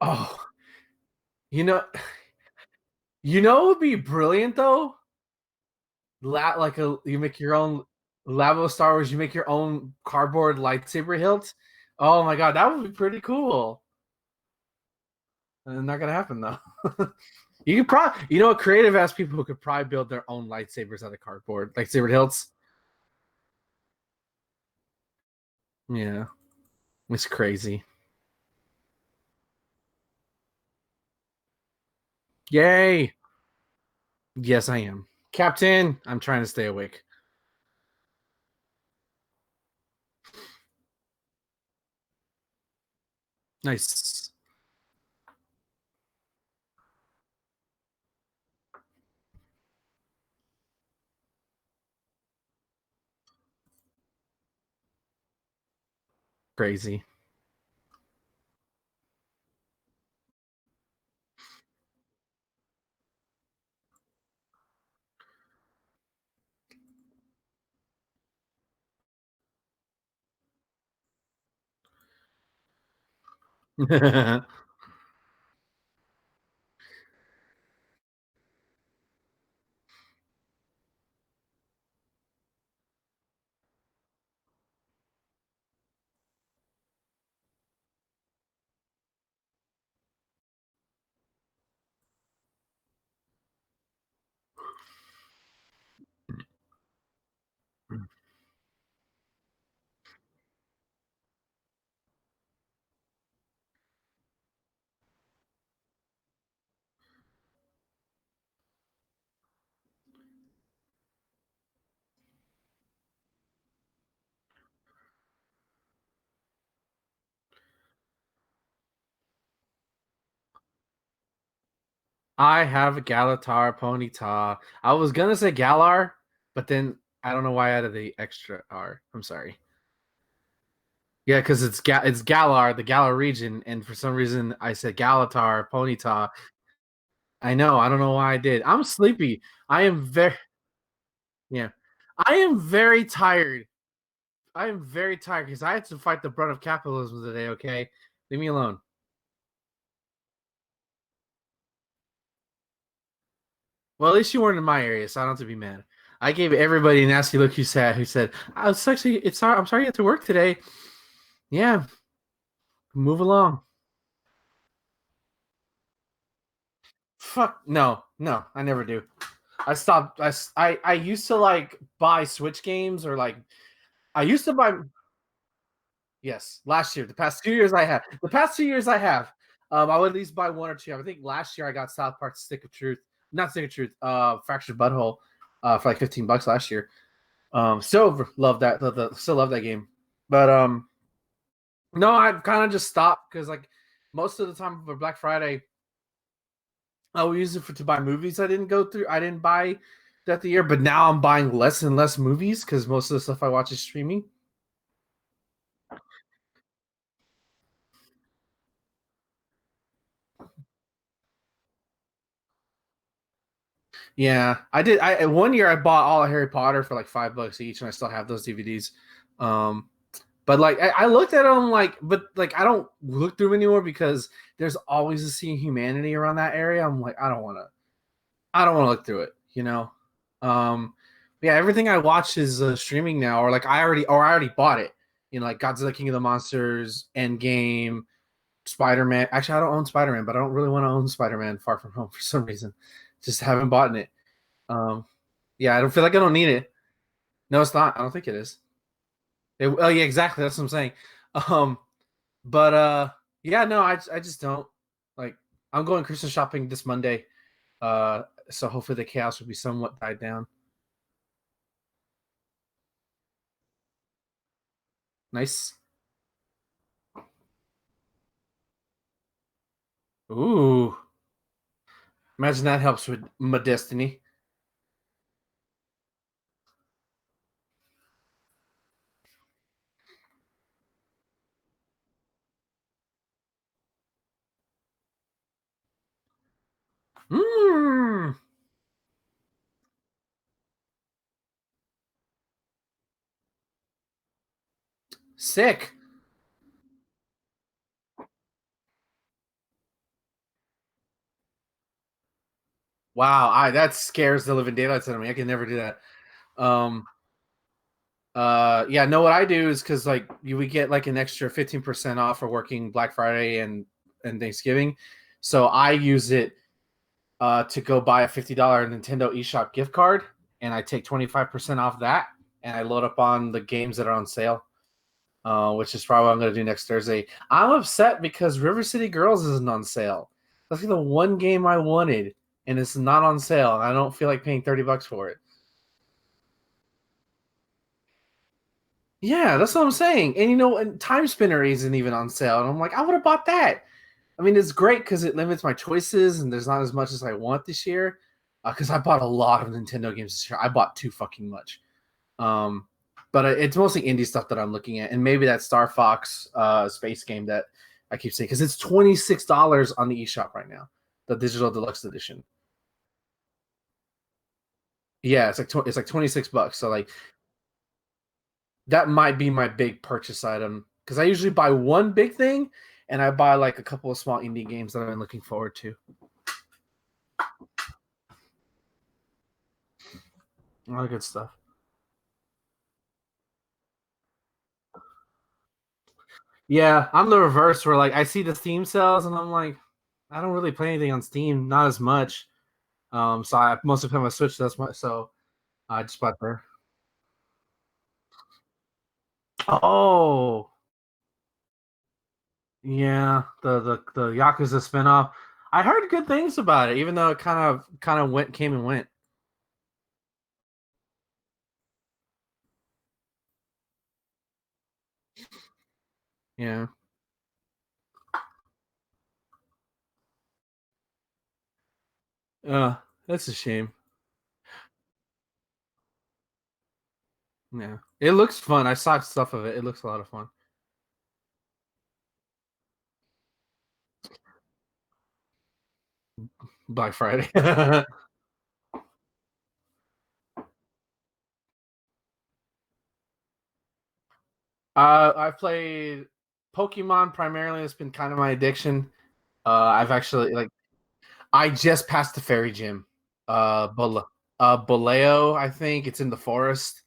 Oh, you know, you know, it would be brilliant though. You make your own Labo Star Wars. You make your own cardboard lightsaber hilt. Oh my god, that would be pretty cool. Not gonna happen though. You could probably, you know, creative ass people who could probably build their own lightsabers out of cardboard, lightsaber hilts. Yeah, it's crazy. Yay! Yes, I am. Captain, I'm trying to stay awake. Nice. Crazy. I have a Galatar Ponyta. I was gonna say Galar, but then I don't know why I added the extra R. I'm sorry. Yeah, because it's Galar, the Galar region, and for some reason I said Galatar Ponyta. I know. I don't know why I did. I'm sleepy. I am very yeah. I am very tired. I am very tired because I had to fight the brunt of capitalism today. Okay, leave me alone. Well, at least you weren't in my area, so I don't have to be mad. I gave everybody a nasty look. Who said, "Oh, it's actually it's I'm sorry you had to work today." Yeah, move along. Fuck no, no, I never do. I stopped. I used to like buy Switch games or like I used to buy. Yes, last year. The past 2 years I have. The past 2 years I have. I would at least buy one or two. I think last year I got South Park Stick of Truth, not Stick of Truth. Fractured Butthole, for like $15 last year. Still love that. Still love that game. But no, I've kind of just stopped because like most of the time for Black Friday, I would use it to buy movies. I didn't go through. I didn't buy that the year, but now I'm buying less and less movies because most of the stuff I watch is streaming. Yeah, I did. I one year I bought all of Harry Potter for like $5 each, and I still have those DVDs. Um, but like I looked at them like, but like I don't look through them anymore because there's always a sea of humanity around that area. I'm like, I don't want to look through it, you know. Yeah, everything I watch is streaming now, or like I already bought it. You know, like Godzilla King of the Monsters, Endgame, Spider Man. Actually, I don't own Spider Man, but I don't really want to own Spider Man Far From Home for some reason. Just haven't bought it. Um, yeah, I don't feel like I don't need it. No, it's not. I don't think it is. Oh yeah, exactly. That's what I'm saying. Um, but yeah, no, I just don't like. I'm going Christmas shopping this Monday. So hopefully the chaos will be somewhat died down. Nice. Ooh, imagine that helps with my destiny. Mmm, sick. Wow, I that scares the living daylights out of me. I can never do that. Um, yeah, no, what I do is because like you would get like an extra 15% off for working Black Friday and Thanksgiving. So I use it to go buy a $50 Nintendo eShop gift card, and I take 25% off that, and I load up on the games that are on sale, which is probably what I'm going to do next Thursday. I'm upset because River City Girls isn't on sale. That's like the one game I wanted, and it's not on sale, and I don't feel like paying $30 for it. Yeah, that's what I'm saying. And and Time Spinner isn't even on sale, and I'm like, I would have bought that. I mean, it's great because it limits my choices, and there's not as much as I want this year. Because I bought a lot of Nintendo games this year. I bought too fucking much. Um, but it's mostly indie stuff that I'm looking at, and maybe that Star Fox space game that I keep saying because it's $26 on the eShop right now, the digital deluxe edition. Yeah, it's like $26. So like that might be my big purchase item because I usually buy one big thing, and I buy like a couple of small indie games that I've been looking forward to. A lot of good stuff. Yeah, I'm the reverse where like I see the Steam sales and I'm like, I don't really play anything on Steam, not as much. So I mostly play my Switch. That's my so I just bought there. Oh, yeah, the Yakuza spinoff. I heard good things about it, even though it kind of went came and went. Yeah, that's a shame. Yeah, it looks fun. I saw stuff of it. It looks a lot of fun. Black Friday. I've played Pokemon primarily. It's been kind of my addiction. I've actually like I just passed the fairy gym. Boleo, I think it's in the forest.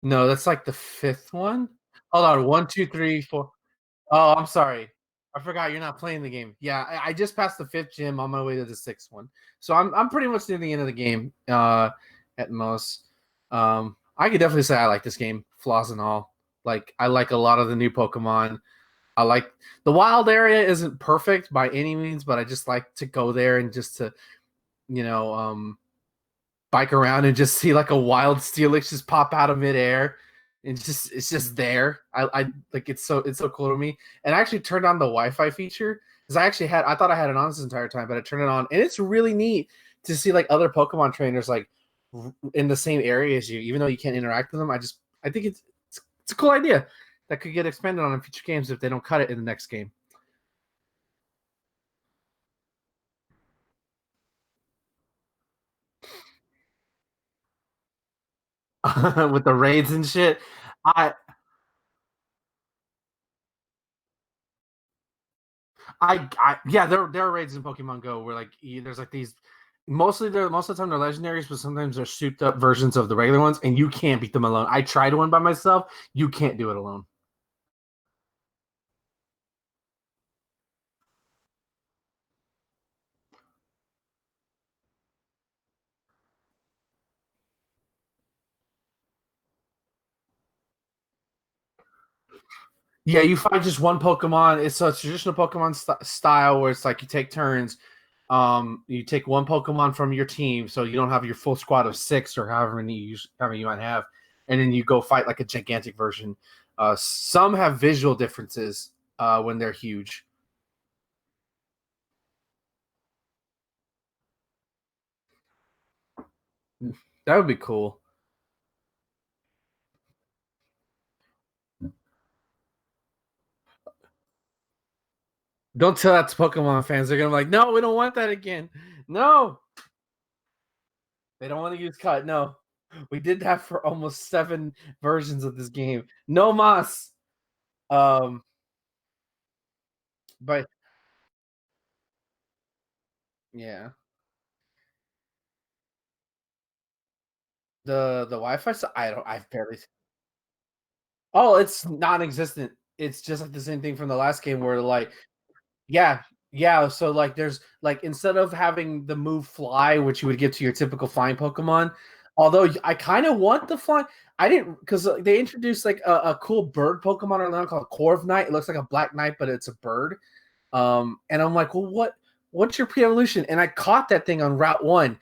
No, that's like the fifth one. Hold on, one, two, three, four. Oh, I'm sorry. I forgot you're not playing the game. Yeah, I just passed the fifth gym on my way to the sixth one. So I'm pretty much near the end of the game, at most. I could definitely say I like this game, flaws and all. Like I like a lot of the new Pokemon. I like the wild area isn't perfect by any means, but I just like to go there and just to, you know, bike around and just see like a wild Steelix just pop out of midair. And it's just there. I like it's so cool to me. And I actually turned on the Wi-Fi feature because I thought I had it on this entire time, but I turned it on and it's really neat to see like other Pokemon trainers like in the same area as you, even though you can't interact with them. I think it's a cool idea that could get expanded on in future games if they don't cut it in the next game. With the raids and shit. I yeah, there are raids in Pokemon Go where like there's like these most of the time they're legendaries, but sometimes they're souped up versions of the regular ones, and you can't beat them alone. I tried one by myself, you can't do it alone. Yeah, you find just one Pokemon. It's a traditional Pokemon style where it's like you take turns. You take one Pokemon from your team, so you don't have your full squad of six or however you might have, and then you go fight like a gigantic version. Some have visual differences when they're huge. That would be cool. Don't tell that to Pokemon fans. They're gonna be like, no, we don't want that again. No, they don't want to use cut. No, we did that for almost seven versions of this game. No mas. Um, but yeah, The Wi-Fi stuff, I've barely. Oh, it's non-existent. It's just like the same thing from the last game where like, yeah, yeah. So like, there's like instead of having the move fly, which you would give to your typical flying Pokemon, although I kind of want the fly. I didn't because they introduced like a cool bird Pokemon right now called Corv Knight. It looks like a Black Knight, but it's a bird. And I'm like, well, what's your pre-evolution? And I caught that thing on Route 1,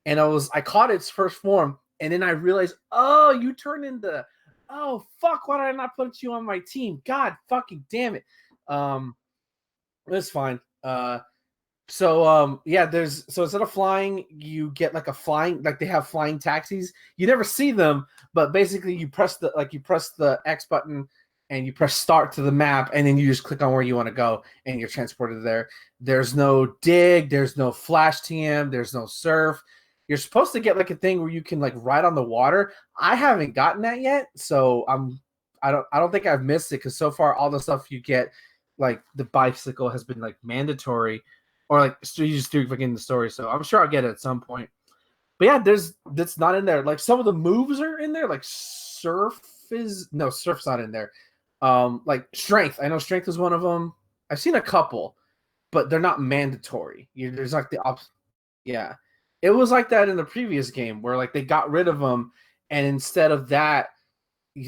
and I caught its first form, and then I realized, oh, you turned into, oh fuck, why did I not put you on my team? God fucking damn it. It's fine. Yeah, there's so instead of flying, you get like a flying, like they have flying taxis. You never see them, but basically you press the X button and you press start to the map, and then you just click on where you want to go, and you're transported there. There's no dig, there's no flash TM, there's no surf. You're supposed to get like a thing where you can like ride on the water. I haven't gotten that yet, so I don't think I've missed it because so far all the stuff you get, like the bicycle has been like mandatory, or like you just do forgetting the story. So I'm sure I'll get it at some point. But yeah, that's not in there. Like some of the moves are in there. Like surf's not in there. Like strength. I know strength is one of them. I've seen a couple, but they're not mandatory. There's like the opposite. Yeah, it was like that in the previous game where like they got rid of them, and instead of that,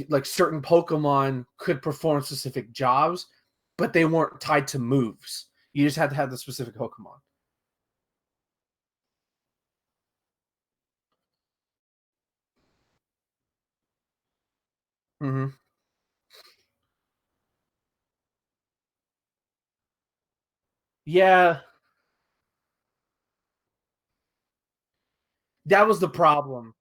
like certain Pokemon could perform specific jobs, but they weren't tied to moves. You just had to have the specific Pokemon. Mm-hmm. Yeah, that was the problem.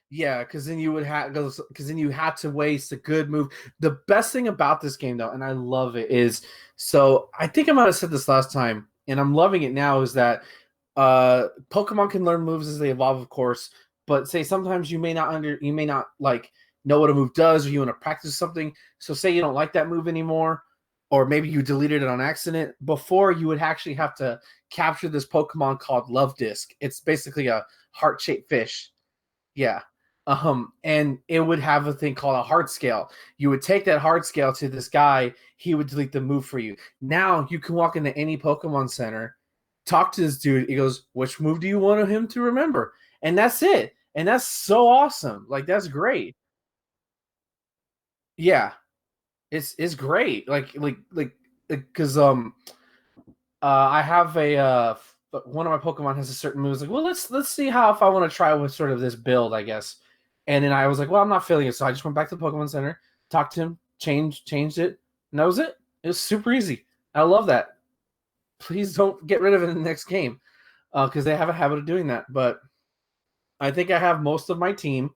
Yeah, because then you would have because then you had to waste a good move. The best thing about this game, though, and I love it, is so I think I might have said this last time, and I'm loving it now, is that Pokemon can learn moves as they evolve, of course, but say sometimes you may not like know what a move does, or you want to practice something. So say you don't like that move anymore, or maybe you deleted it on accident. Before you would actually have to capture this Pokemon called Love Disc. It's basically a heart-shaped fish. Yeah. And it would have a thing called a heart scale. You would take that heart scale to this guy, he would delete the move for you. Now you can walk into any Pokemon Center, talk to this dude. He goes, which move do you want him to remember? And that's it. And that's so awesome. Like that's great. Yeah. It's great. Like because I have one of my Pokemon has a certain move. It's like, well, let's see how if I want to try with sort of this build, I guess. And then I was like, well, I'm not feeling it, so I just went back to the Pokemon Center, talked to him, changed it, and that was it. It was super easy. I love that. Please don't get rid of it in the next game, because they have a habit of doing that. But I think I have most of my team.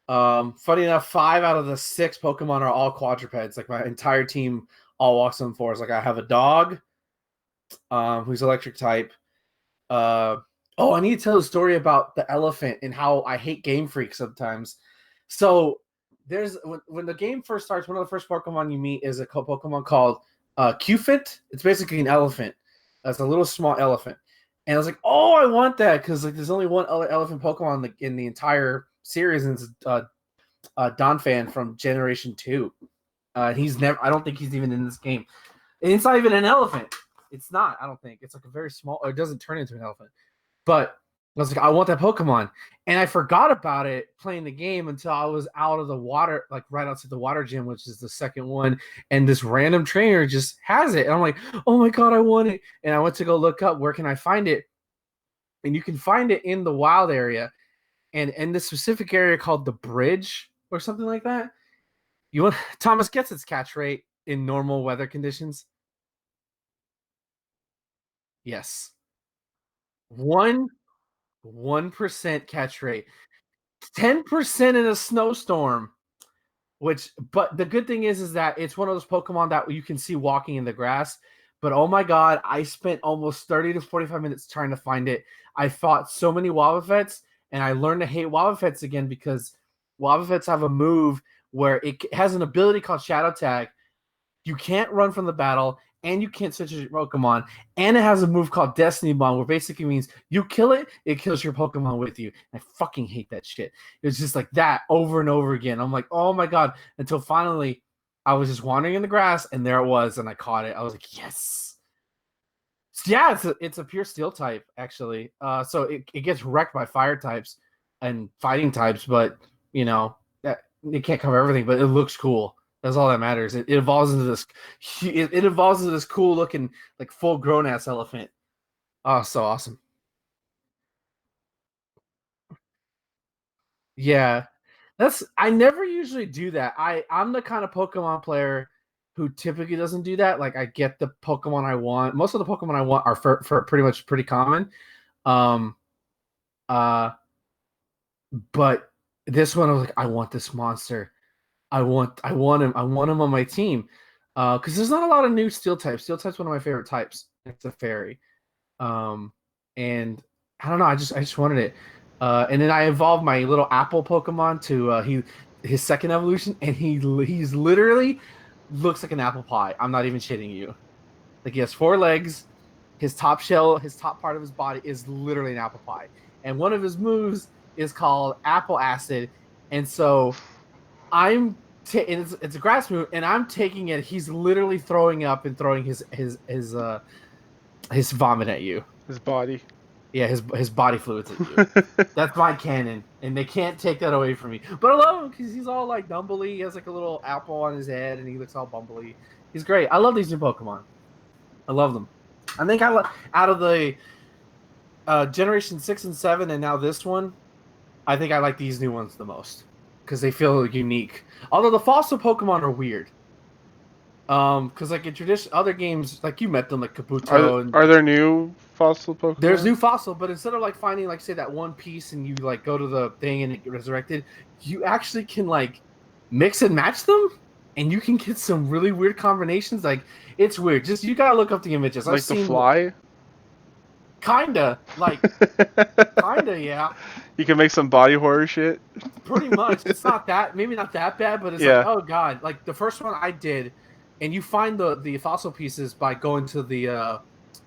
Funny enough, 5 out of the 6 Pokemon are all quadrupeds. Like my entire team all walks on fours. Like I have a dog, who's electric type. Uh, oh, I need to tell a story about the elephant and how I hate Game Freak sometimes. So there's when the game first starts, one of the first Pokemon you meet is a Pokemon called Cufant. It's basically an elephant. It's a little small elephant. And I was like, oh, I want that because like there's only one other elephant Pokemon in the entire series, and it's Donphan from Generation 2. He's never. I don't think he's even in this game. And it's not even an elephant. It's not. I don't think it's like a very small. Or it doesn't turn into an elephant. But I was like, I want that Pokemon, and I forgot about it playing the game until I was out of the water, like right outside the water gym, which is the second one. And this random trainer just has it, and I'm like, oh my god, I want it! And I went to go look up where can I find it, and you can find it in the wild area, and in this specific area called the Bridge or something like that. You want Thomas gets its catch rate in normal weather conditions. Yes, 1% catch rate, 10% in a snowstorm. Which, but the good thing is that it's one of those Pokemon that you can see walking in the grass. But oh my god, I spent almost 30 to 45 minutes trying to find it. I fought so many Wobbuffets, and I learned to hate Wobbuffets again because Wobbuffets have a move where it has an ability called Shadow Tag. You can't run from the battle, and you can't switch your Pokemon, and it has a move called Destiny Bond, where basically means you kill it, it kills your Pokemon with you. I fucking hate that shit. It's just like that over and over again. I'm like, oh my god, until finally I was just wandering in the grass, and there it was, and I caught it. I was like, yes. Yeah, it's a pure steel type actually. So it gets wrecked by fire types and fighting types, but that it can't cover everything. But it looks cool. That's all that matters. It evolves into this. It evolves into this cool looking like full grown ass elephant. Oh, so awesome. Yeah, I never usually do that. I'm the kind of Pokemon player who typically doesn't do that. Like I get the Pokemon I want. Most of the Pokemon I want are for pretty much pretty common. Um, uh, but this one I was like, I want this monster. I want him. I want him on my team. Because there's not a lot of new steel types. Steel type's one of my favorite types. It's a fairy. Um, and I don't know. I just wanted it. And then I evolved my little apple Pokemon to his second evolution, and he's literally looks like an apple pie. I'm not even shitting you. Like he has four legs. His top shell, his top part of his body is literally an apple pie. And one of his moves is called Apple Acid. And so it's a grass move, and I'm taking it. He's literally throwing up and throwing his vomit at you. His body. Yeah, his body fluids at you. That's my canon, and they can't take that away from me. But I love him because he's all like bumbly. He has like a little apple on his head, and he looks all bumbly. He's great. I love these new Pokemon. I love them. I think out of the Generation 6 and 7, and now this one, I think I like these new ones the most because they feel unique. Although the fossil Pokemon are weird. Because like in tradition, other games, like you met them, like Kabuto. Are there new fossil Pokemon? There's new fossil, but instead of like finding like say that one piece and you like go to the thing and it get resurrected, you actually can like mix and match them, and you can get some really weird combinations. Like it's weird. Just you gotta look up the images. Like I've seen the fly. Kinda yeah. You can make some body horror shit. Pretty much. It's not that maybe not that bad, but it's Yeah. like oh god. Like the first one I did, and you find the fossil pieces by going to the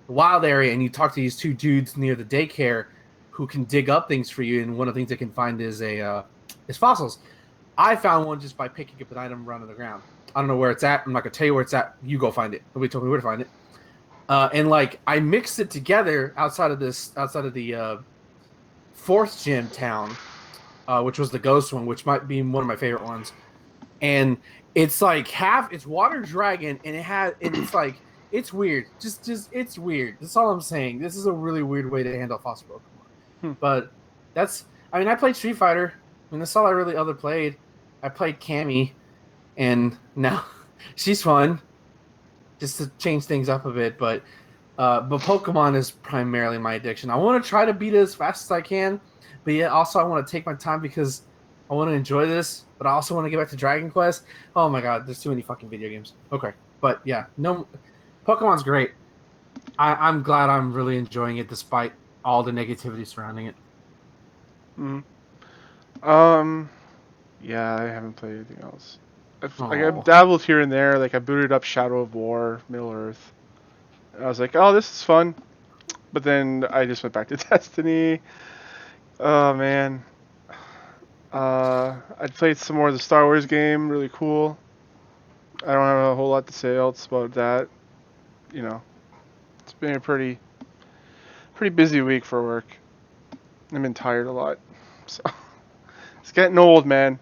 wild area, and you talk to these two dudes near the daycare who can dig up things for you, and one of the things they can find is fossils. I found one just by picking up an item around on the ground. I don't know where it's at. I'm not gonna tell you where it's at. You go find it. Nobody told me where to find it. And like I mixed it together outside of the fourth gym town, which was the ghost one, which might be one of my favorite ones. And it's like it's water dragon, and it's like it's weird. Just it's weird. That's all I'm saying. This is a really weird way to handle fossil Pokemon. But I played Street Fighter. I mean, that's all I really other played. I played Cammy, and now she's fun. Just to change things up a bit, but Pokemon is primarily my addiction. I want to try to beat it as fast as I can, but yet also I want to take my time because I want to enjoy this, but I also want to get back to Dragon Quest. Oh my god, there's too many fucking video games. Okay, but yeah, no, Pokemon's great. I'm glad I'm really enjoying it despite all the negativity surrounding it. Yeah, I haven't played anything else. I've dabbled here and there. Like I booted up Shadow of War, Middle Earth. I was like, oh, this is fun. But then I just went back to Destiny. Oh man. I played some more of the Star Wars game. Really cool. I don't have a whole lot to say else about that. You know, it's been a pretty busy week for work. I've been tired a lot. So it's getting old, man.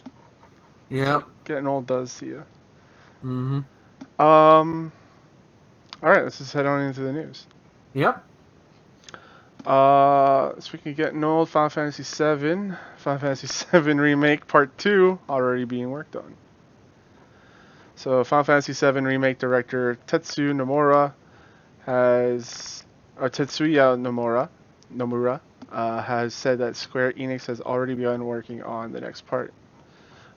Yeah. Getting old does to you. Mm-hmm. All right, let's just head on into the news. Yep. Speaking of getting old, Final Fantasy VII Remake Part 2 already being worked on. So Final Fantasy VII Remake director Tetsuya Nomura has said that Square Enix has already begun working on the next part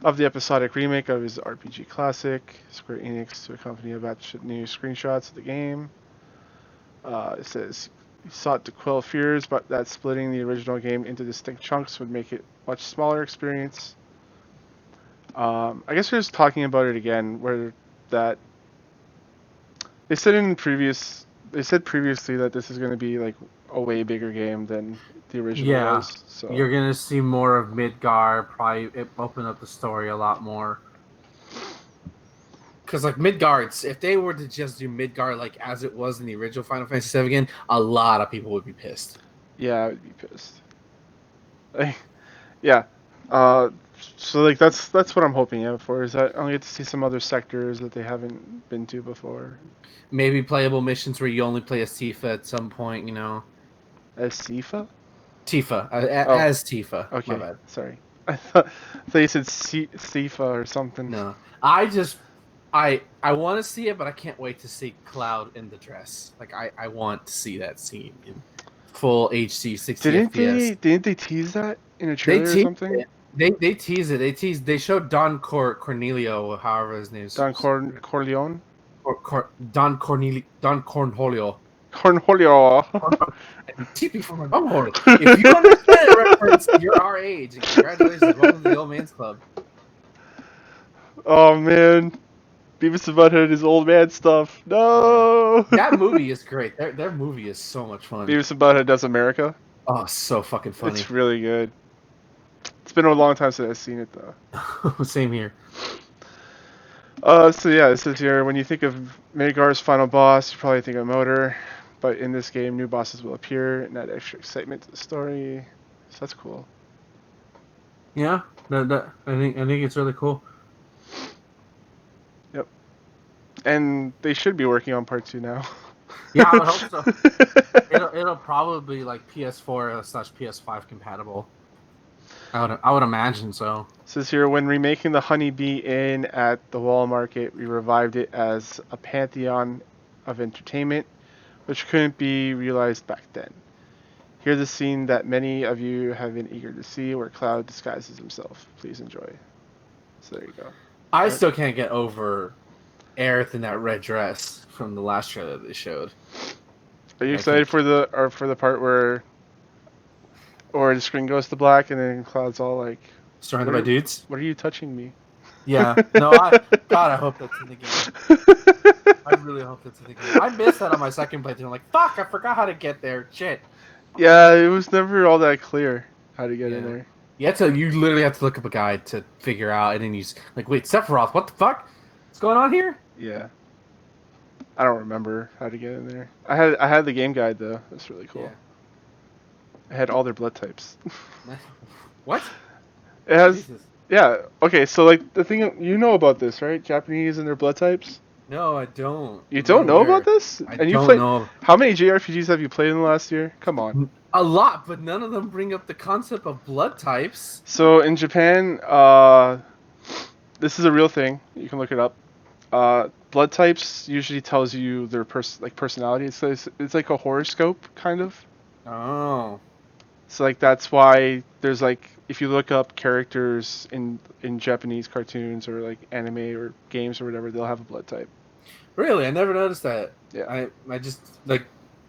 of the episodic remake of his RPG classic. Square Enix to accompany a batch of new screenshots of the game. It says he sought to quell fears, but that splitting the original game into distinct chunks would make it a much smaller experience. I guess we're just talking about it again, where that They said previously that this is going to be like a way bigger game than the original Yeah, was. So you're gonna see more of Midgar. Probably it open up the story a lot more. Because like Midgards, if they were to just do Midgard like as it was in the original Final Fantasy VII again, a lot of people would be pissed. yeah, I would be pissed. Like, yeah. Uh, so like that's what I'm hoping out for is that I'll get to see some other sectors that they haven't been to before. Maybe playable missions where you only play as Tifa at some point. As Sifa? Tifa Oh, as Tifa. My okay. bad. Sorry. I thought you said Sifa or something. No, I want to see it, but I can't wait to see Cloud in the dress. Like I want to see that scene in full HD 60 FPS. Didn't they tease that in a They trailer or tease something? it. They tease it. They showed Cornelio, however his name's Corleone? Don Cornholio. Cornholio. TP for my bumhole. If you understand that reference, you're our age. And congratulations, welcome to the old man's club. Oh man, Beavis and Butthead is old man stuff. No. That movie is great. Their movie is so much fun. Beavis and Butthead Does America. Oh, so fucking funny. It's really good. It's been a long time since I've seen it though. Same here. So yeah, it says here when you think of Midgar's final boss, you probably think of Motor, but in this game, new bosses will appear and add extra excitement to the story. So that's cool. Yeah, I think it's really cool. Yep. And they should be working on part 2 now. Yeah, I would hope so. It'll probably be like PS4/PS5 compatible. I would imagine so. It says here when remaking the Honeybee Inn at the Wall Market, we revived it as a pantheon of entertainment, which couldn't be realized back then. Here's a scene that many of you have been eager to see, where Cloud disguises himself. Please enjoy. So there you go. I still can't get over Aerith in that red dress from the last trailer they showed. Are you excited for the part where the screen goes to black and then Cloud's all like, surrounded by dudes? What are you touching me? Yeah. No, I hope that's in the game. I really hope that's in the game. I missed that on my second playthrough. I'm like, fuck, I forgot how to get there. Shit. Yeah, it was never all that clear how to get in there. You literally have to look up a guide to figure out, and then you like, wait, Sephiroth, what the fuck? What's going on here? Yeah. I don't remember how to get in there. I had the game guide though. That's really cool. Yeah. I had all their blood types. What? It has. Jesus. Yeah. Okay. So like the thing you know about this, right? Japanese and their blood types. No, I don't. You don't know about this? I and you don't know. How many JRPGs have you played in the last year? Come on. A lot, but none of them bring up the concept of blood types. So in Japan, this is a real thing. You can look it up. Blood types usually tells you their personality. It's like a horoscope kind of. Oh. So like that's why there's like if you look up characters in Japanese cartoons or like anime or games or whatever, they'll have a blood type. Really? I never noticed that. Yeah. I just like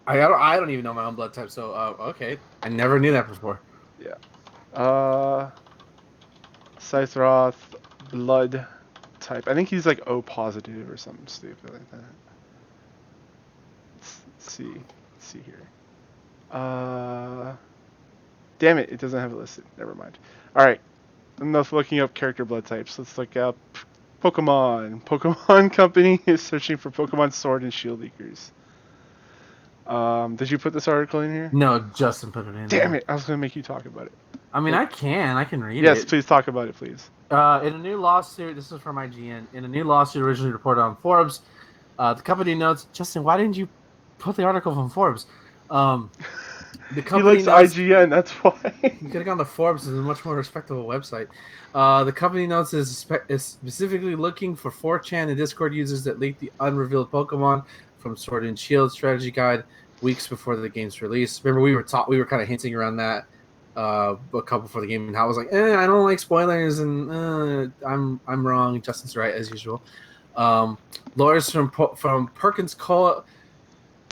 I don't even know my own blood type, so okay. I never knew that before. Yeah. Scythroth blood type. I think he's like O positive or something stupid like that. Let's see here. Damn it, it doesn't have it listed. Never mind. Alright. Enough looking up character blood types. Let's look up Pokemon. Pokemon Company is searching for Pokemon Sword and Shield Leakers. Did you put this article in here? No, Justin put it in. Damn it, I was going to make you talk about it. I mean, I can read it. Yes, please talk about it, please. In a new lawsuit, this is from IGN. In a new lawsuit originally reported on Forbes, the company notes, Justin, why didn't you put the article from Forbes? The company he likes IGN, that's why. You could have gone to Forbes, it's a much more respectable website. The company notes is specifically looking for 4chan and Discord users that leaked the unrevealed Pokemon from Sword and Shield strategy guide weeks before the game's release. Remember, we were kind of hinting around that a couple before the game, and I was like, I don't like spoilers, and I'm wrong. Justin's right as usual. Lawyers from Perkins Cole.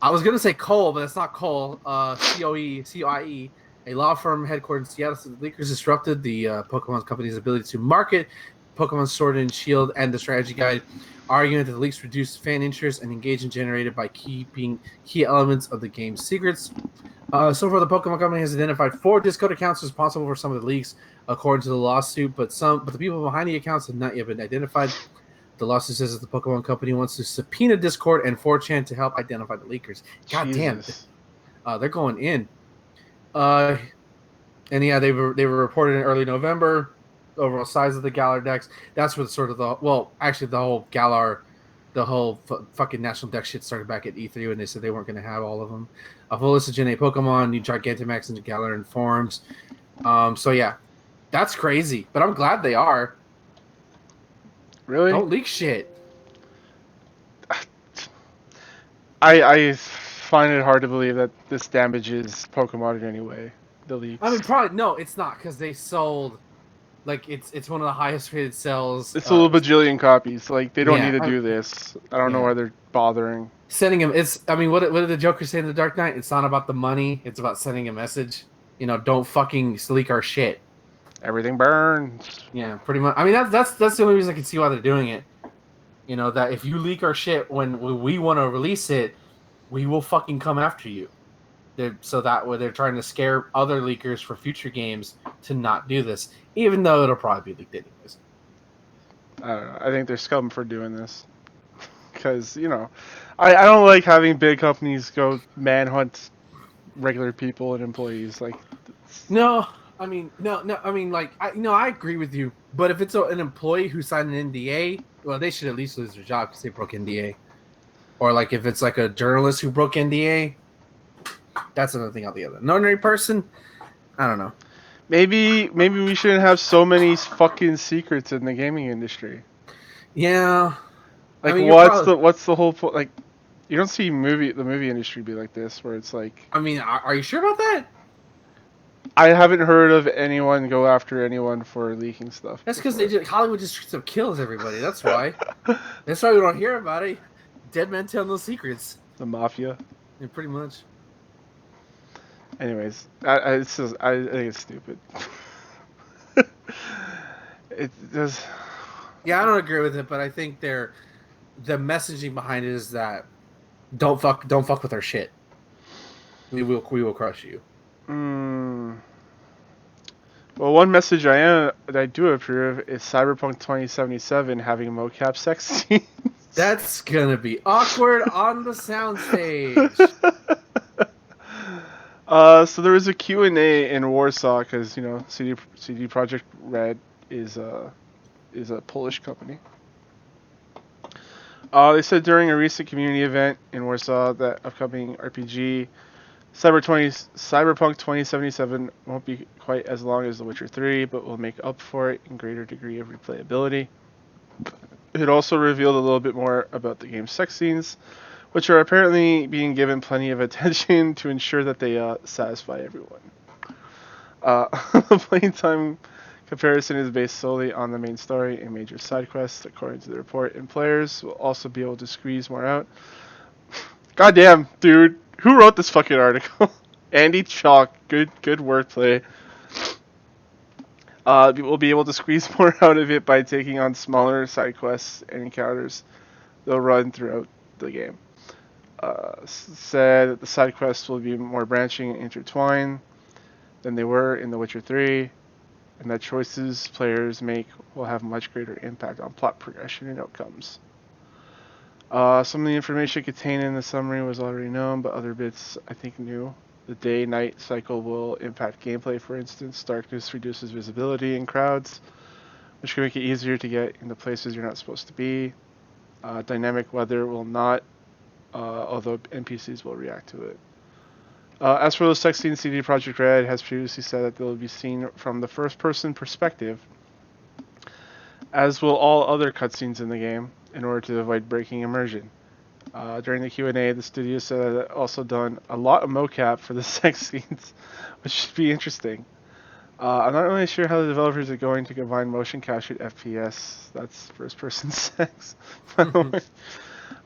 I was gonna say Cole, but it's not Cole. COIE, a law firm headquartered in Seattle, said the leakers disrupted the Pokemon company's ability to market Pokemon Sword and Shield and the strategy guide, arguing that the leaks reduce fan interest and engagement generated by keeping key elements of the game's secrets. So far, the Pokemon Company has identified 4 Discord accounts responsible for some of the leaks, according to the lawsuit. But the people behind the accounts have not yet been identified. The lawsuit says that the Pokemon Company wants to subpoena Discord and 4chan to help identify the leakers. God damn, Jesus. they're going in. Uh, and yeah, they were reported in early November. Overall size of the Galar decks. That's where sort of actually the whole Galar, the whole fucking national deck shit started back at E3 when they said they weren't going to have all of them. A full list of Gen A Pokemon, new Gigantamax and Galar in forms. So yeah, that's crazy. But I'm glad they are. Really? Don't leak shit. I find it hard to believe that this damages Pokemon in any way. The I leaks. mean, probably no, it's not because they sold like it's one of the highest rated sells. It's a little bajillion copies. Like they don't need Yeah, to do this. I don't know yeah. why they're bothering. Sending him. It's. I mean, what did the Joker say in the Dark Knight? It's not about the money. It's about sending a message. Don't fucking leak our shit. Everything burns. Yeah, pretty much. I mean, that's the only reason I can see why they're doing it. That if you leak our shit when we want to release it, we will fucking come after you. So that way they're trying to scare other leakers for future games to not do this, even though it'll probably be leaked anyways. I don't know. I think they're scum for doing this. Because, I don't like having big companies go manhunt regular people and employees. Like, No, I mean, no. I mean, like, I agree with you. But if it's an employee who signed an NDA, well, they should at least lose their job because they broke NDA. Or like, if it's like a journalist who broke NDA, that's another thing altogether. An ordinary person, I don't know. maybe we shouldn't have so many fucking secrets in the gaming industry. Yeah, Like, I mean, what's the whole point? Like, you don't see the movie industry be like this, where it's like, I mean, are you sure about that? I haven't heard of anyone go after anyone for leaking stuff. That's because Hollywood just straight up kills everybody. That's why. That's why we don't hear about it. Dead men tell no secrets. The mafia. Yeah, pretty much. Anyways, I think it's stupid. It does. Yeah, I don't agree with it, but I think the messaging behind it is that don't fuck with our shit. We will crush you. Well, one message that I do approve is Cyberpunk 2077 having mocap sex scenes. That's gonna be awkward on the soundstage. So there was a Q&A in Warsaw because CD Projekt Red is a Polish company. They said during a recent community event in Warsaw that upcoming RPG Cyberpunk 2077 won't be quite as long as The Witcher 3, but will make up for it in greater degree of replayability. It also revealed a little bit more about the game's sex scenes, which are apparently being given plenty of attention to ensure that they satisfy everyone. The playing time comparison is based solely on the main story and major side quests, according to the report, and players will also be able to squeeze more out. Goddamn, dude. Who wrote this fucking article? Andy Chalk. Good wordplay. We'll be able to squeeze more out of it by taking on smaller side quests and encounters they'll run throughout the game. Said that the side quests will be more branching and intertwined than they were in The Witcher 3, and that choices players make will have much greater impact on plot progression and outcomes. Some of the information contained in the summary was already known, but other bits I think new. The day-night cycle will impact gameplay, for instance. Darkness reduces visibility in crowds, which can make it easier to get into places you're not supposed to be. Dynamic weather will not, although NPCs will react to it. As for the sex scene, CD Projekt Red has previously said that they will be seen from the first-person perspective, as will all other cutscenes in the game, in order to avoid breaking immersion. During the Q&A, the studio said that it also done a lot of mocap for the sex scenes, which should be interesting. I'm not really sure how the developers are going to combine motion captured FPS, that's first-person sex,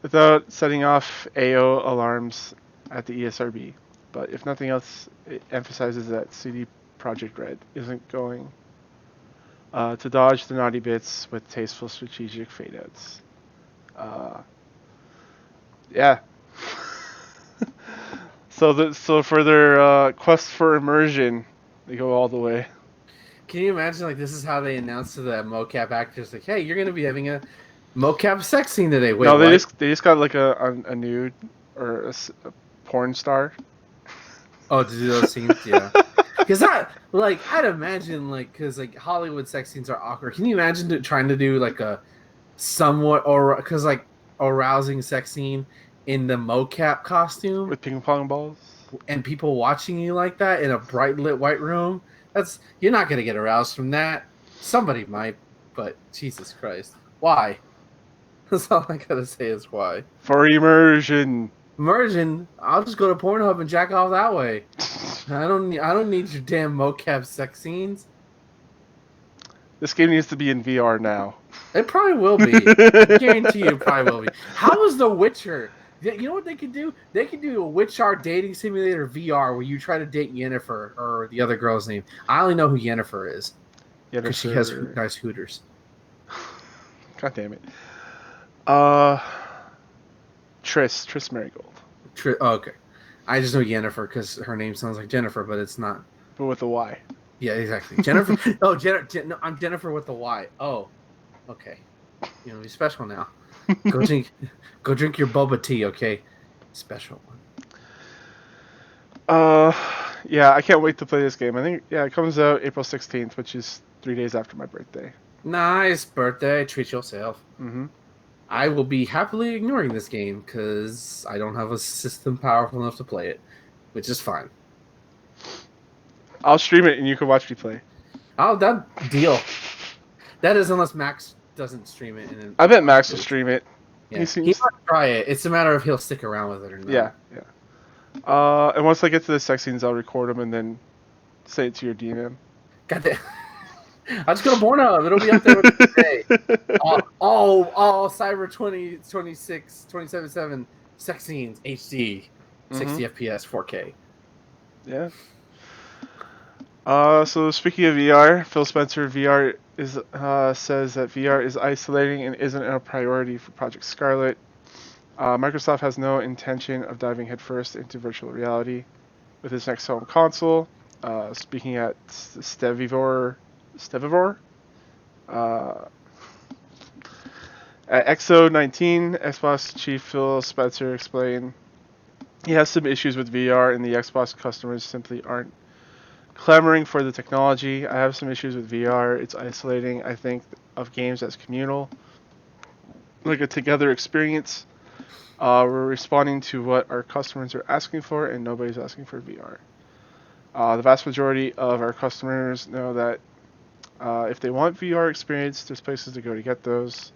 without setting off AO alarms at the ESRB. But if nothing else, it emphasizes that CD Projekt Red isn't going to dodge the naughty bits with tasteful strategic fade outs. Yeah. So for their quest for immersion, they go all the way. Can you imagine like this is how they announce to the mocap actors like, hey, you're gonna be having a mocap sex scene today. Wait, No, what? they just got like a nude or a porn star. Oh, to do those scenes, yeah. Because I'd imagine like because like Hollywood sex scenes are awkward. Can you imagine trying to do like a somewhat or because like arousing sex scene in the mocap costume With ping pong balls. and people watching you like that in a bright lit white room? That's you're not gonna get aroused from that. Somebody might, but Jesus Christ, why? That's all I gotta say is why. For immersion. Immersion, I'll just go to Pornhub and jack off that way. I don't need your damn mocap sex scenes. This game needs to be in VR now. It probably will be. I guarantee you it probably will be. How is The Witcher? You know what they could do? They could do a Witcher dating simulator VR where you try to date Yennefer or the other girl's name. I only know who Yennefer is because she has nice hooters. God damn it. Triss Marigold. Oh, okay. I just know Yennefer because her name sounds like Jennifer, but it's not. But with a Y. Yeah, exactly. Jennifer. Oh, no, I'm Jennifer with the Y. Oh, okay. You know, be special now. Go drink your boba tea, okay? Special one. Yeah, I can't wait to play this game. I think it comes out April 16th, which is 3 days after my birthday. Nice birthday. Treat yourself. Mm-hmm. I will be happily ignoring this game because I don't have a system powerful enough to play it, which is fine. I'll stream it and you can watch me play. Oh, that deal. That is unless Max doesn't stream it. I bet Max will stream it. Yeah. He might try it. It's a matter of he'll stick around with it or not. Yeah. And once I get to the sex scenes, I'll record them and then say it to your DM. Got that. I'll just go to Pornhub. It'll be up there with today. All Cyber 2077 sex scenes HD, 60 FPS, 4K. Yeah. So speaking of VR, Phil Spencer VR says that VR is isolating and isn't a priority for Project Scarlet. Microsoft has no intention of diving headfirst into virtual reality with its next home console. Speaking at Stevivor, at XO 19, Xbox chief Phil Spencer explained he has some issues with VR and the Xbox customers simply aren't clamoring for the technology. I have some issues with VR. It's isolating. I think of games as communal, like a together experience. We're responding to what our customers are asking for, and nobody's asking for VR. The vast majority of our customers know that if they want VR experience, there's places to go to get those.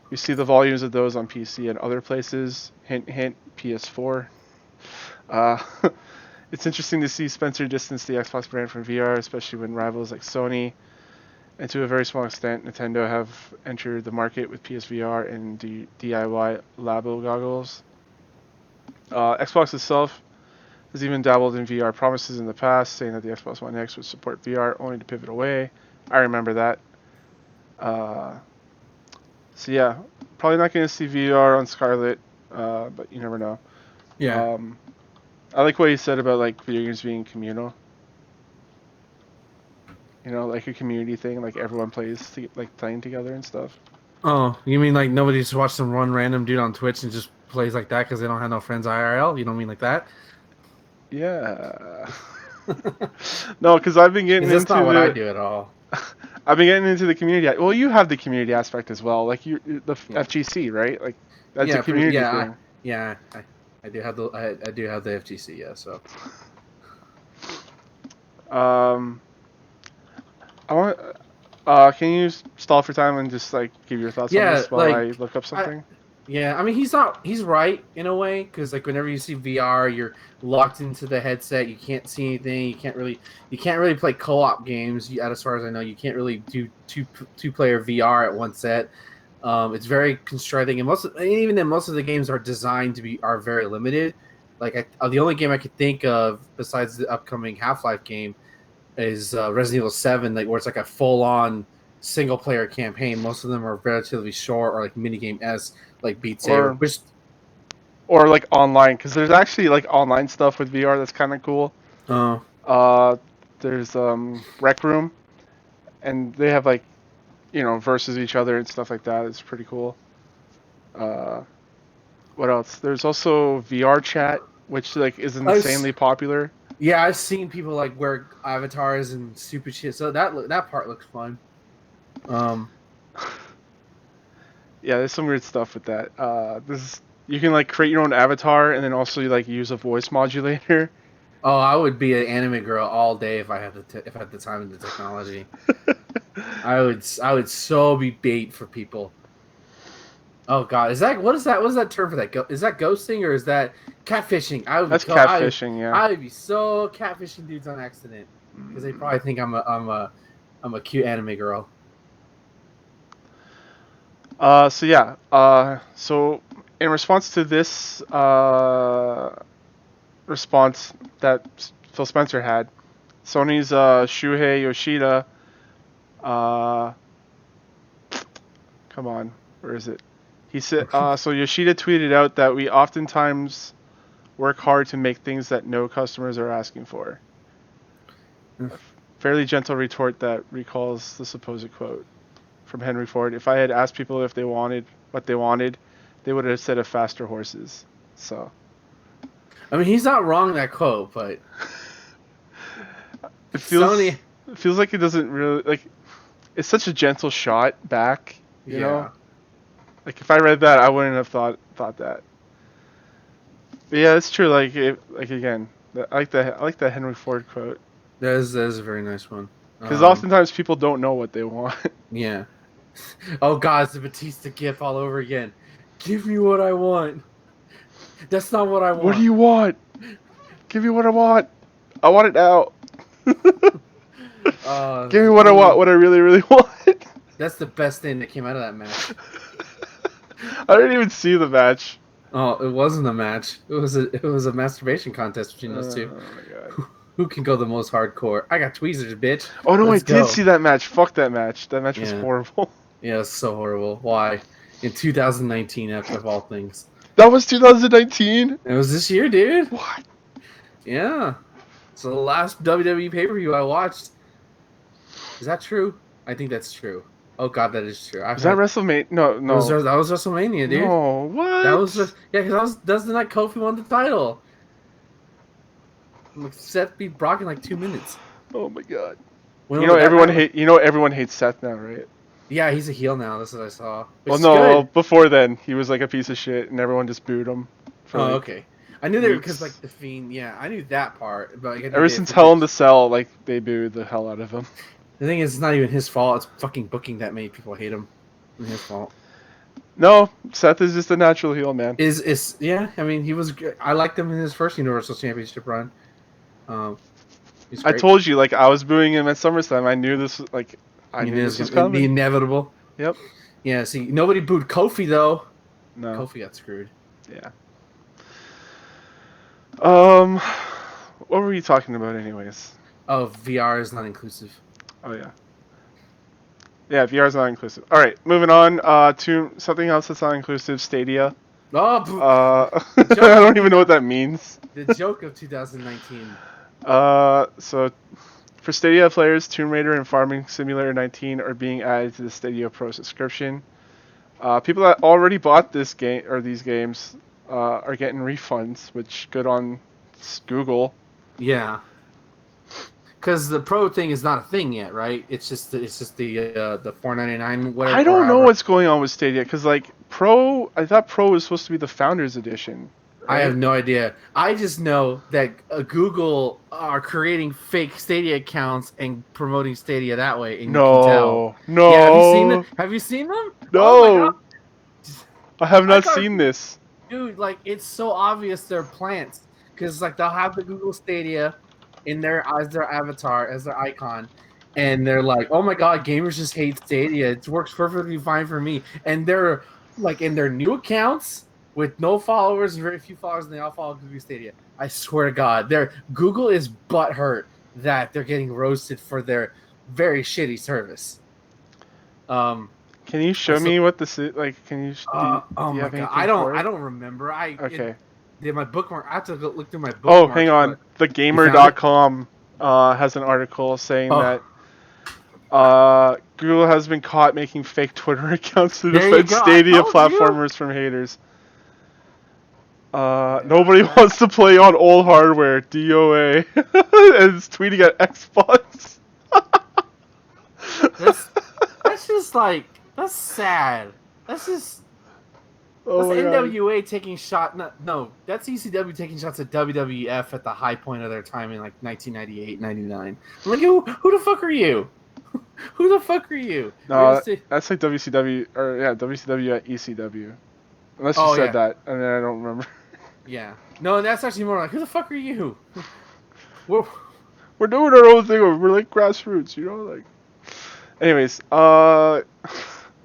We see the volumes of those on PC and other places. Hint, hint, PS4. It's interesting to see Spencer distance the Xbox brand from VR, especially when rivals like Sony and to a very small extent Nintendo have entered the market with PSVR and DIY Labo goggles. Xbox itself has even dabbled in VR promises in the past, saying that the Xbox One X would support VR only to pivot away. I remember that. So yeah, probably not going to see VR on Scarlet, but you never know. Yeah. I like what he said about like video games being communal. You know, like a community thing, like everyone plays like playing together and stuff. Oh, you mean like nobody just watch some one random dude on Twitch and just plays like that because they don't have no friends IRL? You don't mean like that? Yeah. No, because I've been getting into. That's not what I do at all. I've been getting into the community. Well, you have the community aspect as well, like the FGC, right? Like that's a community thing. I do have the FGC. Yeah, so. I want. Can you stall for time and just like give your thoughts on this while I look up something? I mean, he's right in a way because like whenever you see VR, you're locked into the headset. You can't see anything. You can't really play co-op games. As far as I know, you can't really do two-player VR at one set. It's very constraining, and most of the games are designed to are very limited. Like the only game I could think of besides the upcoming Half-Life game is Resident Evil 7, like where it's like a full-on single player campaign. Most of them are relatively short or like minigame s like Beat Saber, or which like online, because there's actually like online stuff with VR that's kind of cool. uh Uh, there's Rec Room, and they have like versus each other and stuff like that. It's pretty cool. Uh, what else? There's also VR chat, which like is I've, insanely popular. yeah, I've seen people like wear avatars and stupid shit. So that part looks fun. Um, Yeah, there's some weird stuff with that. You can like create your own avatar and then also like use a voice modulator. oh, I would be an anime girl all day if I had if I had the time and the technology. I would so be bait for people. Oh God, is that what is that? What is that term for that? Is that ghosting or is that catfishing? I would be That's catfishing, yeah. I would be so catfishing dudes on accident because they probably think I'm a cute anime girl. So yeah. So in response to this response that Phil Spencer had, Sony's Shuhei Yoshida. Uh, Come on, where is it? He said. So Yoshida tweeted out that we oftentimes work hard to make things that no customers are asking for. A fairly gentle retort that recalls the supposed quote from Henry Ford. If I had asked people if they wanted what they wanted, they would have said a faster horses. So. I mean, he's not wrong in that quote, but It Sony, feels like it doesn't really like. It's such a gentle shot back, you know. yeah, Like if I read that, I wouldn't have thought that. But yeah, it's true. Like again, I like that Henry Ford quote that is a very nice one. because oftentimes people don't know what they want. Yeah. Oh God, it's the Batista gif all over again. Give me what I want. That's not what I want. What do you want? Give me what I want. I want it now. Give me what I want. What I really, really want. That's the best thing that came out of that match. I didn't even see the match. Oh, it wasn't a match. It was a masturbation contest between those two. Oh my god. Who can go the most hardcore? I got tweezers, bitch. Oh no, Let's I did go. see that match. Fuck that match. That match was Yeah. horrible. Yeah, it's so horrible. Why? In 2019, of all things. That was 2019. It was this year, dude. What? Yeah. So the last WWE pay-per-view I watched. Is that true? I think that's true. Oh God, that is true. Was that WrestleMania? No, no. That was WrestleMania, dude. No, what? That was because that's the night Kofi won the title. Like Seth beat Brock in like 2 minutes. Oh my god. When everyone hates Seth now, right? Yeah, he's a heel now. That's what I saw. Well, no, before then he was like a piece of shit, and everyone just booed him. Okay. I knew they were because like the Fiend. Yeah, I knew that part. But like, ever since Hell in the Cell, like they booed the hell out of him. The thing is, it's not even his fault. It's fucking booking that made people hate him. It's his fault. No, Seth is just a natural heel, man. Yeah? I mean, he was. I liked him in his first Universal Championship run. I told you, like I was booing him at SummerSlam. I knew this. Like I knew this was coming. The inevitable. Yep. Yeah. See, nobody booed Kofi though. No. Kofi got screwed. Yeah. What were you talking about, anyways? Oh, VR is not inclusive. Oh yeah. Yeah, VR is not inclusive. All right, moving on to something else that's not inclusive. Stadia. Oh. I don't even know what that means. The joke of 2019. So for Stadia players, Tomb Raider and Farming Simulator 19 are being added to the Stadia Pro subscription. People that already bought this game or these games are getting refunds, which good on Google. Yeah. Because the Pro thing is not a thing yet, right? It's just the $4.99 whatever. I don't know what's going on with Stadia because like Pro, I thought Pro was supposed to be the Founders Edition. Right? I have no idea. I just know that Google are creating fake Stadia accounts and promoting Stadia that way. And no, you can tell. No. Yeah, have you seen them? Have you seen them? No. Oh I have not seen this. Dude, like it's so obvious they're plants because like they'll have the Google Stadia in their as their avatar, as their icon, and they're like, "Oh my god, gamers just hate Stadia. It works perfectly fine for me." And they're like in their new accounts with no followers, very few followers, and they all follow Google Stadia. I swear to God, Google is butthurt that they're getting roasted for their very shitty service. Can you show me what this is? Like, can you Oh do you my have god, anything for I it? don't remember. Okay. Did my bookmark. I have to go look through my Oh, hang bookmarks, on. but you found it. TheGamer.com has an article saying Oh, that Google has been caught making fake Twitter accounts to there you defend go. I Stadia told you. platformers from haters. Yeah, Nobody wants to play on old hardware. DOA. And it's tweeting at Xbox. that's that's just like that's sad. That's just that's Oh my god. NWA taking shot. No, that's ECW taking shots at WWF at the high point of their time in like 1998, 99. I'm like, who the fuck are you? Who the fuck are you? You're No, just that's like WCW or yeah, WCW at ECW. Unless you oh said yeah, that, and then I don't remember. yeah. No, that's actually more like who the fuck are you? We're, We're doing our own thing. We're like grassroots, you know, like. Anyways,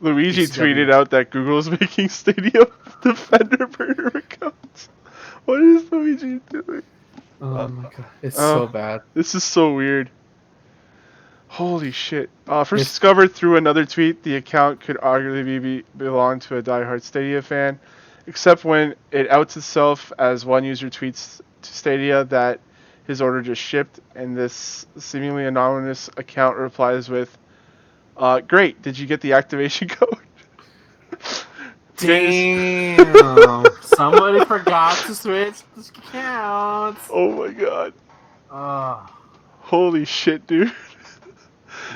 Luigi ECW. tweeted out that Google's making Stadia Defender burner accounts. What is Luigi doing? Oh Uh, my god, it's uh, so bad. this is so weird. Holy shit. First It's discovered through another tweet, the account could arguably belong to a diehard Stadia fan, except when it outs itself as one user tweets to Stadia that his order just shipped, and this seemingly anonymous account replies with, great, did you get the activation code? Games. damn. Somebody forgot to switch the counts. Oh my god. Oh Holy shit, dude.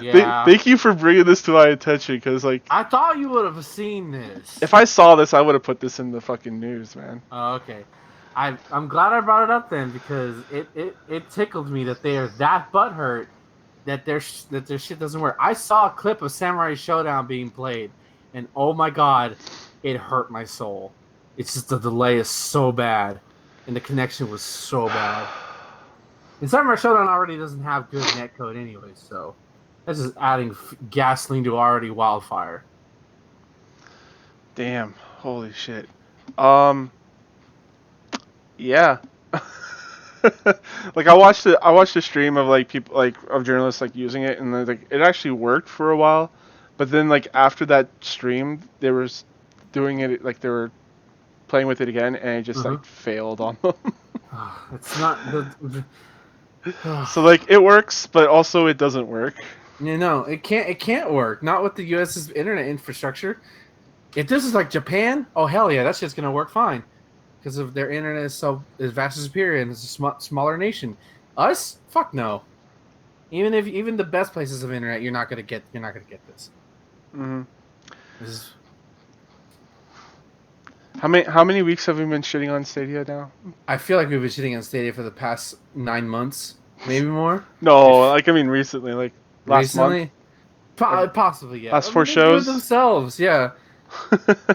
yeah. Thank you for bringing this to my attention, because, like, I thought you would have seen this. if I saw this, I would have put this in the fucking news, man. Oh, okay. I'm glad I brought it up then because it tickled me that they are that butthurt that their shit doesn't work. I saw a clip of Samurai Showdown being played, and oh my god, it hurt my soul. It's just the delay is so bad, and the connection was so bad. And Samurai Showdown already doesn't have good netcode anyway, so that's just adding gasoline to already wildfire. Damn. Holy shit. Um, yeah. Like I watched a stream of like people like of journalists like using it, and like it actually worked for a while, but then like after that stream they were doing it like they were playing with it again, and it just like failed on them. It's not the. So like it works, but also it doesn't work. You know, it can't work. Not with the US's internet infrastructure. If this is like Japan, oh hell yeah, that shit's gonna work fine because of their internet is vastly superior and it's a smaller nation. Us, fuck no. Even the best places of internet, you're not gonna get this. Hmm. This is How many weeks have we been shitting on Stadia now? I feel like we've been shitting on Stadia for the past 9 months, maybe more. No, like I mean recently, like last month, Recently, possibly yeah. last I four mean, they do it shows. themselves, yeah.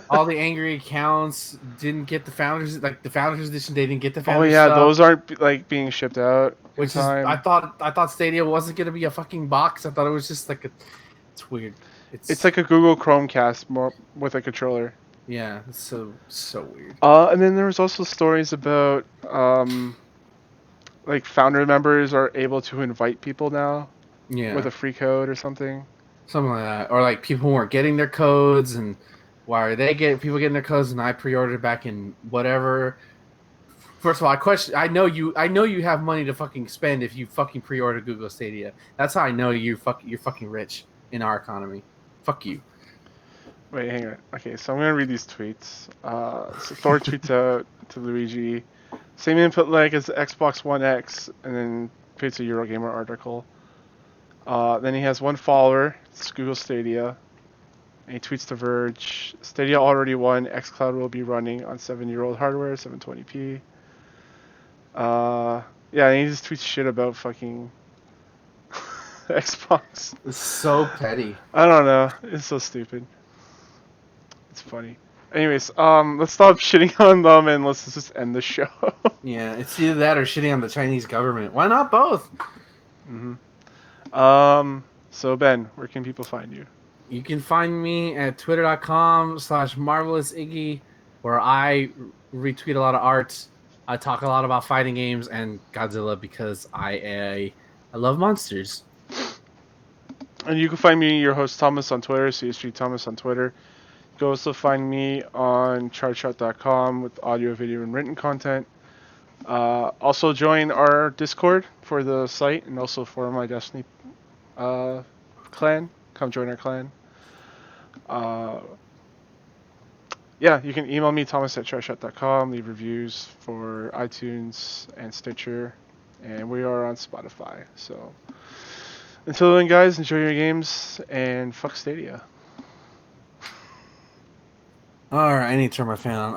All the angry accounts didn't get the founders like the founders edition. They didn't get the Oh founders yeah, stuff, those aren't like being shipped out in which is time. I thought Stadia wasn't gonna be a fucking box. I thought it was just like it's weird. It's like a Google Chromecast more with a controller. Yeah, it's so weird. And then there was also stories about like founder members are able to invite people now with Yeah, a free code or something. something like that, or like people who weren't getting their codes, and why are they getting people getting their codes, and I pre-ordered back in whatever. First of all, I know you have money to fucking spend if you fucking pre-order Google Stadia. That's how I know you're fucking rich in our economy. Fuck you. Wait, hang on. Okay, so I'm gonna read these tweets. So Thor tweets out to Luigi, same input lag as the Xbox One X, and then tweets a Eurogamer article. Then he has one follower. It's Google Stadia. And he tweets to Verge, Stadia already won. xCloud will be running on 7-year-old hardware, 720p. Yeah, and he just tweets shit about fucking Xbox. It's so petty. I don't know. It's so stupid. It's funny. Anyways, let's stop shitting on them and let's just end the show. Yeah, it's either that or shitting on the Chinese government. Why not both? Hmm. So Ben, where can people find you? You can find me at twitter.com/marvelousiggy, where I retweet a lot of art. I talk a lot about fighting games and Godzilla because I love monsters. And you can find me, your host Thomas, on Twitter, CSG Thomas on Twitter. You can also find me on chartshot.com with audio, video, and written content. Also join our Discord for the site and also for my Destiny clan. Come join our clan. Yeah, you can email me, thomas@chartshot.com, leave reviews for iTunes and Stitcher, and we are on Spotify. So until then, guys, enjoy your games and fuck Stadia. All right, I need to turn my fan on.